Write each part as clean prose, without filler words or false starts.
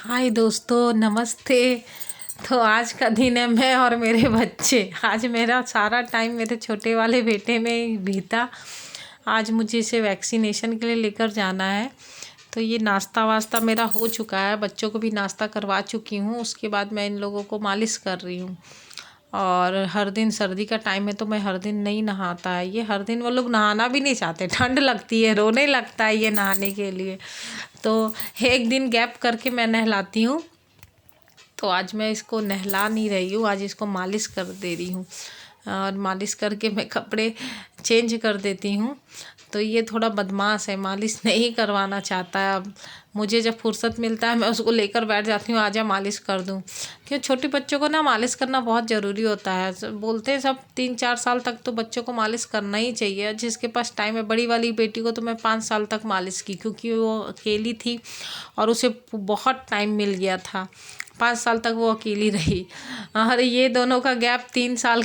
हाय दोस्तों, नमस्ते। तो आज का दिन है, मैं और मेरे बच्चे। आज मेरा सारा टाइम मेरे छोटे वाले बेटे में ही बीता। आज मुझे इसे वैक्सीनेशन के लिए लेकर जाना है। तो ये नाश्ता वास्ता मेरा हो चुका है, बच्चों को भी नाश्ता करवा चुकी हूँ। उसके बाद मैं इन लोगों को मालिश कर रही हूँ। और हर दिन सर्दी का टाइम है तो मैं हर दिन नहीं नहाता है ये। हर दिन वो लोग नहाना भी नहीं चाहते, ठंड लगती है, रोने लगता है ये नहाने के लिए। तो एक दिन गैप करके मैं नहलाती हूँ। तो आज मैं इसको नहला नहीं रही हूँ, आज इसको मालिश कर दे रही हूँ। और मालिश करके मैं कपड़े चेंज कर देती हूँ। तो ये थोड़ा बदमाश है, मालिश नहीं करवाना चाहता है। अब मुझे जब फुर्सत मिलता है मैं उसको लेकर बैठ जाती हूँ, आजा मालिश कर दूँ। क्यों, छोटे बच्चों को ना मालिश करना बहुत ज़रूरी होता है। बोलते हैं सब 3-4 साल तक तो बच्चों को मालिश करना ही चाहिए। जिसके पास टाइम है, बड़ी वाली बेटी को तो मैं 5 साल तक मालिश की, क्योंकि वो अकेली थी और उसे बहुत टाइम मिल गया था। 5 साल तक वो अकेली रही। और ये दोनों का गैप 3 साल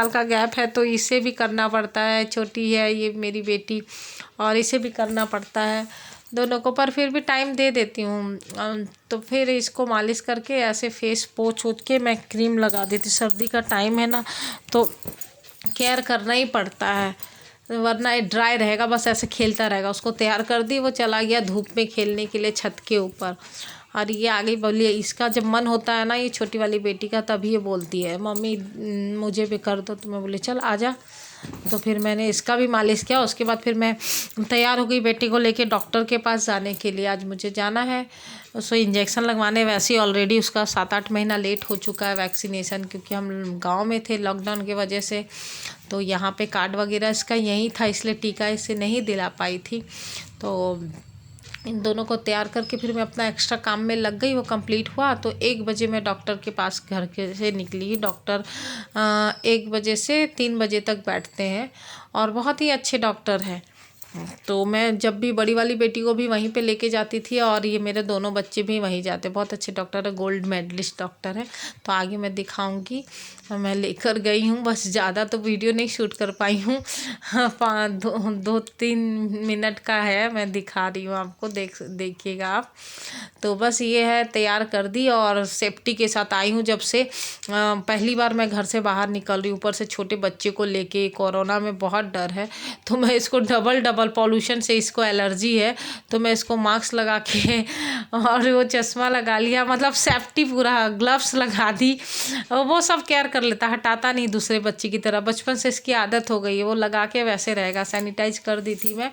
का गैप है, तो इसे भी करना पड़ता है। छोटी है ये मेरी बेटी और इसे भी करना पड़ता है दोनों को, पर फिर भी टाइम दे देती हूँ। तो फिर इसको मालिश करके ऐसे फेस पोंछ ओछ के मैं क्रीम लगा देती। सर्दी का टाइम है ना, तो केयर करना ही पड़ता है, वरना ये ड्राई रहेगा, बस ऐसे खेलता रहेगा। उसको तैयार कर दी, वो चला गया धूप में खेलने के लिए छत के ऊपर। और ये आगे बोलिए, इसका जब मन होता है ना, ये छोटी वाली बेटी का, तभी ये बोलती है मम्मी मुझे भी कर दो। तो मैं बोली चल आजा। तो फिर मैंने इसका भी मालिश किया। उसके बाद फिर मैं तैयार हो गई बेटी को लेके डॉक्टर के पास जाने के लिए। आज मुझे जाना है उसको इंजेक्शन लगवाने। वैसे ही ऑलरेडी उसका 7-8 महीना लेट हो चुका है वैक्सीनेशन, क्योंकि हम गांव में थे लॉकडाउन की वजह से। तो यहाँ पे कार्ड वगैरह इसका यहीं था, इसलिए टीका इसे नहीं दिला पाई थी। तो इन दोनों को तैयार करके फिर मैं अपना एक्स्ट्रा काम में लग गई। वो कंप्लीट हुआ तो 1 बजे मैं डॉक्टर के पास घर के से निकली। डॉक्टर 1 बजे से 3 बजे तक बैठते हैं और बहुत ही अच्छे डॉक्टर हैं। तो मैं जब भी बड़ी वाली बेटी को भी वहीं पे लेके जाती थी, और ये मेरे दोनों बच्चे भी वहीं जाते। बहुत अच्छे डॉक्टर है, गोल्ड मेडलिस्ट डॉक्टर है। तो आगे मैं दिखाऊंगी। मैं लेकर गई हूँ, बस ज़्यादा तो वीडियो नहीं शूट कर पाई हूँ। 2-3 मिनट का है, मैं दिखा रही हूँ आपको, देखिएगा आप। तो बस ये है, तैयार कर दी और सेफ्टी के साथ आई हूँ। जब से पहली बार मैं घर से बाहर निकल रही हूँ, ऊपर से छोटे बच्चे को लेके, कोरोना में बहुत डर है। तो मैं इसको डबल पॉल्यूशन से इसको एलर्जी है, तो मैं इसको मास्क लगा के और वो चश्मा लगा लिया, मतलब सेफ्टी पूरा, ग्लव्स लगा दी। वो सब केयर कर लेता, हटाता नहीं दूसरे बच्चे की तरह। बचपन से इसकी आदत हो गई है, वो लगा के वैसे रहेगा। सैनिटाइज कर दी थी मैं,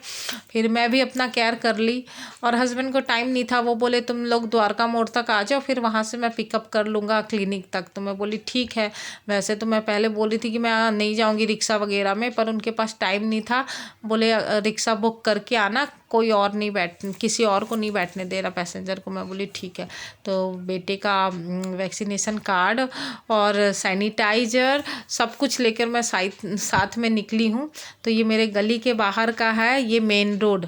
फिर मैं भी अपना केयर कर ली। और हस्बैंड को टाइम नहीं था, वो बोले तुम लोग द्वारका मोड़ तक आ जाओ, फिर वहाँ से मैं पिकअप कर लूँगा क्लिनिक तक। तो मैं बोली ठीक है। वैसे तो मैं पहले बोल रही थी कि मैं नहीं जाऊँगी रिक्शा वगैरह में, पर उनके पास टाइम नहीं था। बोले रिक्शा बुक करके आना, कोई और नहीं किसी और को नहीं बैठने दे रहा पैसेंजर को। मैं बोली ठीक है। तो बेटे का वैक्सीनेशन कार्ड और सैनिटाइज़र सब कुछ लेकर मैं साथ में निकली हूँ। तो ये मेरे गली के बाहर का है, ये मेन रोड,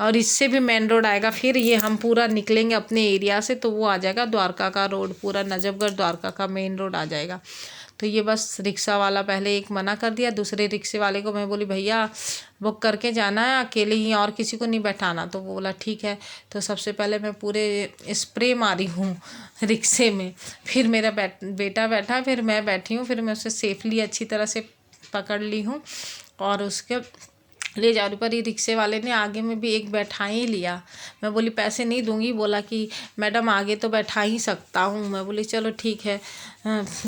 और इससे भी मेन रोड आएगा। फिर ये हम पूरा निकलेंगे अपने एरिया से, तो वो आ जाएगा द्वारका का रोड, पूरा नजफगढ़ द्वारका का मेन रोड आ जाएगा। तो ये बस रिक्शा वाला पहले एक मना कर दिया, दूसरे रिक्शे वाले को मैं बोली भैया बुक करके जाना है, अकेले ही, और किसी को नहीं बैठाना। तो वो बोला ठीक है। तो सबसे पहले मैं पूरे स्प्रे मारी हूँ रिक्शे में, फिर मेरा बेटा बैठा, फिर मैं बैठी हूँ, फिर मैं उसे सेफली अच्छी तरह से पकड़ ली हूँ और उसके ले जा रही। पर ये रिक्शे वाले ने आगे में भी एक बैठा ही लिया। मैं बोली पैसे नहीं दूंगी, बोला कि मैडम आगे तो बैठा ही सकता हूँ। मैं बोली चलो ठीक है,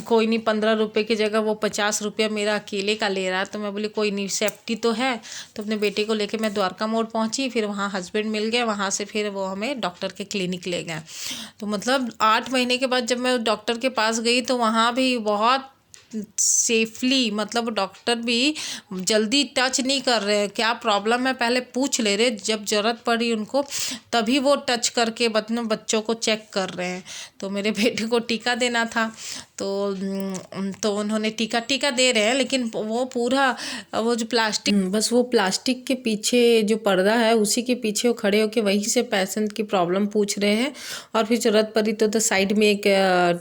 कोई नहीं। 15 रुपये की जगह वो 50 रुपया मेरा अकेले का ले रहा है। तो मैं बोली कोई नहीं, सेफ्टी तो है। तो अपने बेटे को लेके मैं द्वारका मोड़ पहुँची, फिर वहाँ हस्बैंड मिल गए, वहाँ से फिर वो हमें डॉक्टर के क्लिनिक ले गए। तो मतलब 8 महीने के बाद जब मैं डॉक्टर के पास गई, तो वहाँ भी बहुत सेफली, मतलब डॉक्टर भी जल्दी टच नहीं कर रहे हैं, क्या प्रॉब्लम है पहले पूछ ले रहे, जब ज़रूरत पड़ी उनको तभी वो टच करके बच्चों को चेक कर रहे हैं। तो मेरे बेटे को टीका देना था, तो उन्होंने टीका दे रहे हैं, लेकिन वो पूरा वो जो प्लास्टिक, बस वो प्लास्टिक के पीछे जो पर्दा है उसी के पीछे वो खड़े होके वहीं से पेशेंट की प्रॉब्लम पूछ रहे हैं। और फिर ज़रूरत पड़ी तो साइड में एक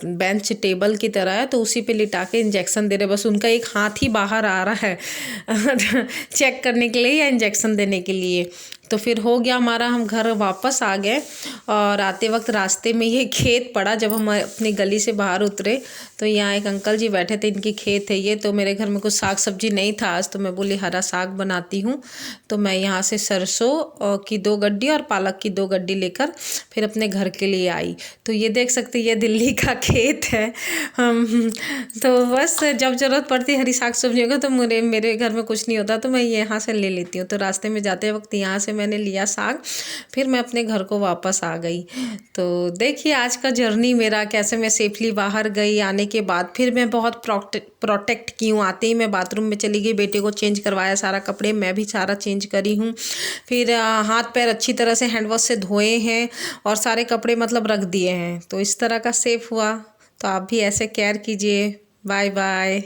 बेंच टेबल की तरह है, तो उसी पे लिटा के इंजेक्शन दे रहे। बस उनका एक हाथ ही बाहर आ रहा है चेक करने के लिए या इंजेक्शन देने के लिए। तो फिर हो गया हमारा, हम घर वापस आ गए। और आते वक्त रास्ते में ये खेत पड़ा, जब हम अपनी गली से बाहर उतरे तो यहाँ एक अंकल जी बैठे थे, इनकी खेत है ये। तो मेरे घर में कुछ साग सब्जी नहीं था आज, तो मैं बोली हरा साग बनाती हूँ। तो मैं यहाँ से सरसों की 2 गड्डी और पालक की 2 गड्डी लेकर फिर अपने घर के लिए आई। तो ये देख सकते ये दिल्ली का खेत है। तो बस जब ज़रूरत पड़ती है हरी साग सब्जियों का, तो मेरे घर में कुछ नहीं होता तो मैं यहाँ से ले लेती हूँ। तो रास्ते में जाते वक्त यहाँ से मैंने लिया साग, फिर मैं अपने घर को वापस आ गई। तो देखिए आज का जर्नी मेरा, कैसे मैं सेफली बाहर गई। आने के बाद फिर मैं बहुत प्रोटेक्ट की हूँ। आते ही मैं बाथरूम में चली गई, बेटे को चेंज करवाया सारा कपड़े, मैं भी सारा चेंज करी हूँ। फिर हाथ पैर अच्छी तरह से हैंड वॉश से धोए हैं और सारे कपड़े मतलब रख दिए हैं। तो इस तरह का सेफ हुआ। तो आप भी ऐसे केयर कीजिए। Bye bye.